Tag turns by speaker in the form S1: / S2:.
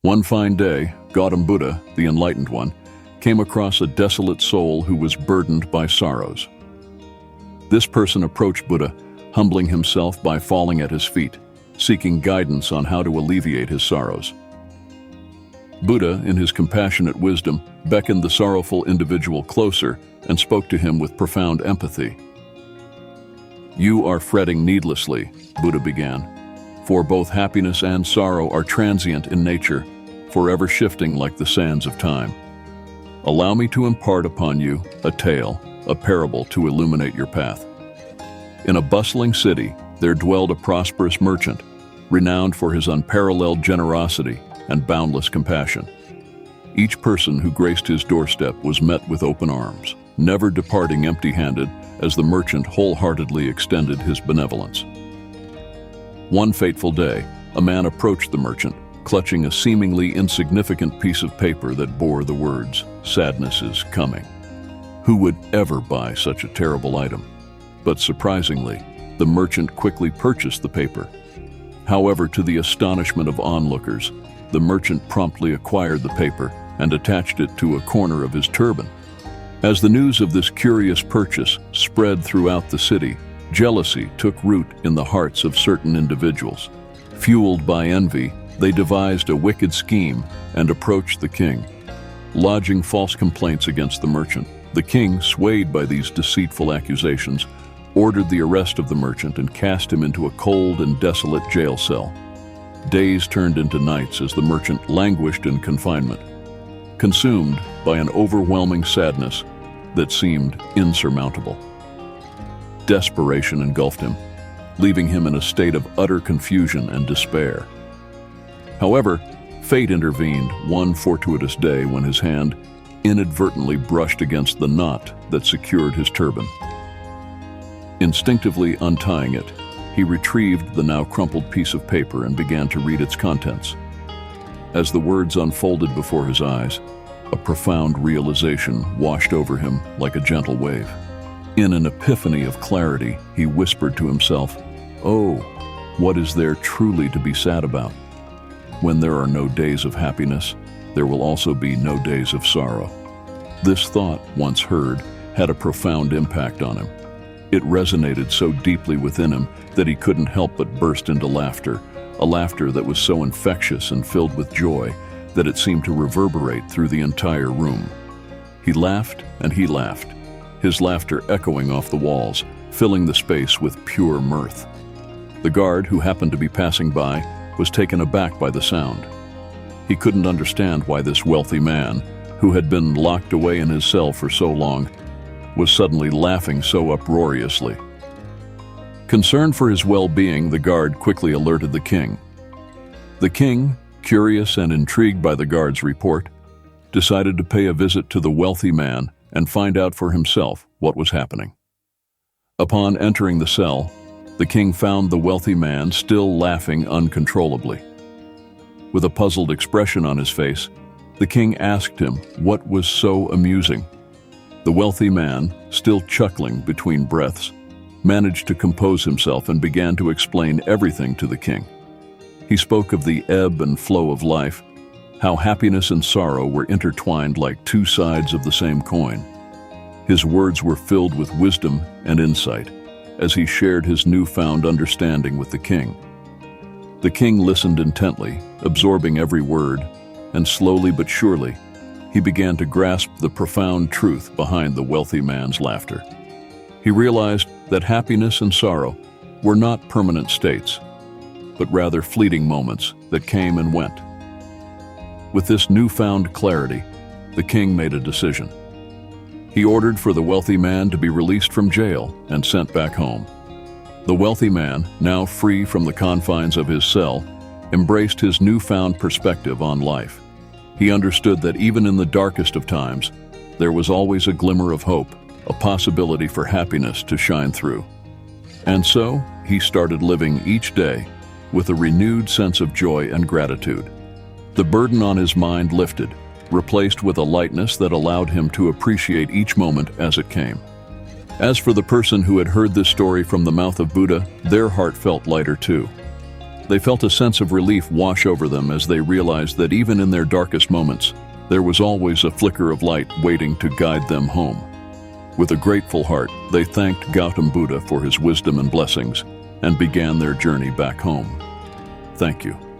S1: One fine day, Gautam Buddha, the enlightened one, came across a desolate soul who was burdened by sorrows. This person approached Buddha, humbling himself by falling at his feet, seeking guidance on how to alleviate his sorrows. Buddha, in his compassionate wisdom, beckoned the sorrowful individual closer and spoke to him with profound empathy. "You are fretting needlessly," Buddha began, "for both happiness and sorrow are transient in nature, forever shifting like the sands of time. Allow me to impart upon you a tale, a parable to illuminate your path. In a bustling city, there dwelled a prosperous merchant, renowned for his unparalleled generosity and boundless compassion. Each person who graced his doorstep was met with open arms, never departing empty-handed as the merchant wholeheartedly extended his benevolence. One fateful day, a man approached the merchant, clutching a seemingly insignificant piece of paper that bore the words, "Sadness is coming." Who would ever buy such a terrible item? But surprisingly, the merchant quickly purchased the paper. However, to the astonishment of onlookers, the merchant promptly acquired the paper and attached it to a corner of his turban. As the news of this curious purchase spread throughout the city, jealousy took root in the hearts of certain individuals. Fueled by envy, they devised a wicked scheme and approached the king. Lodging false complaints against the merchant, the king, swayed by these deceitful accusations, ordered the arrest of the merchant and cast him into a cold and desolate jail cell. Days turned into nights as the merchant languished in confinement, consumed by an overwhelming sadness that seemed insurmountable. Desperation engulfed him, leaving him in a state of utter confusion and despair. However, fate intervened one fortuitous day when his hand inadvertently brushed against the knot that secured his turban. Instinctively untying it, he retrieved the now crumpled piece of paper and began to read its contents. As the words unfolded before his eyes, a profound realization washed over him like a gentle wave. In an epiphany of clarity, he whispered to himself, "Oh, what is there truly to be sad about? When there are no days of happiness, there will also be no days of sorrow." This thought, once heard, had a profound impact on him. It resonated so deeply within him that he couldn't help but burst into laughter, a laughter that was so infectious and filled with joy that it seemed to reverberate through the entire room. He laughed and he laughed, his laughter echoing off the walls, filling the space with pure mirth. The guard, who happened to be passing by, was taken aback by the sound. He couldn't understand why this wealthy man, who had been locked away in his cell for so long, was suddenly laughing so uproariously. Concerned for his well-being, the guard quickly alerted the king. The king, curious and intrigued by the guard's report, decided to pay a visit to the wealthy man and find out for himself what was happening. Upon entering the cell, the king found the wealthy man still laughing uncontrollably. With a puzzled expression on his face, the king asked him what was so amusing. The wealthy man, still chuckling between breaths, managed to compose himself and began to explain everything to the king. He spoke of the ebb and flow of life, how happiness and sorrow were intertwined like two sides of the same coin. His words were filled with wisdom and insight as he shared his newfound understanding with the king. The king listened intently, absorbing every word, and slowly but surely, he began to grasp the profound truth behind the wealthy man's laughter. He realized that happiness and sorrow were not permanent states, but rather fleeting moments that came and went. With this newfound clarity, the king made a decision. He ordered for the wealthy man to be released from jail and sent back home. The wealthy man, now free from the confines of his cell, embraced his newfound perspective on life. He understood that even in the darkest of times, there was always a glimmer of hope, a possibility for happiness to shine through. And so, he started living each day with a renewed sense of joy and gratitude. The burden on his mind lifted, replaced with a lightness that allowed him to appreciate each moment as it came. As for the person who had heard this story from the mouth of Buddha, their heart felt lighter too. They felt a sense of relief wash over them as they realized that even in their darkest moments, there was always a flicker of light waiting to guide them home. With a grateful heart, they thanked Gautam Buddha for his wisdom and blessings and began their journey back home. Thank you.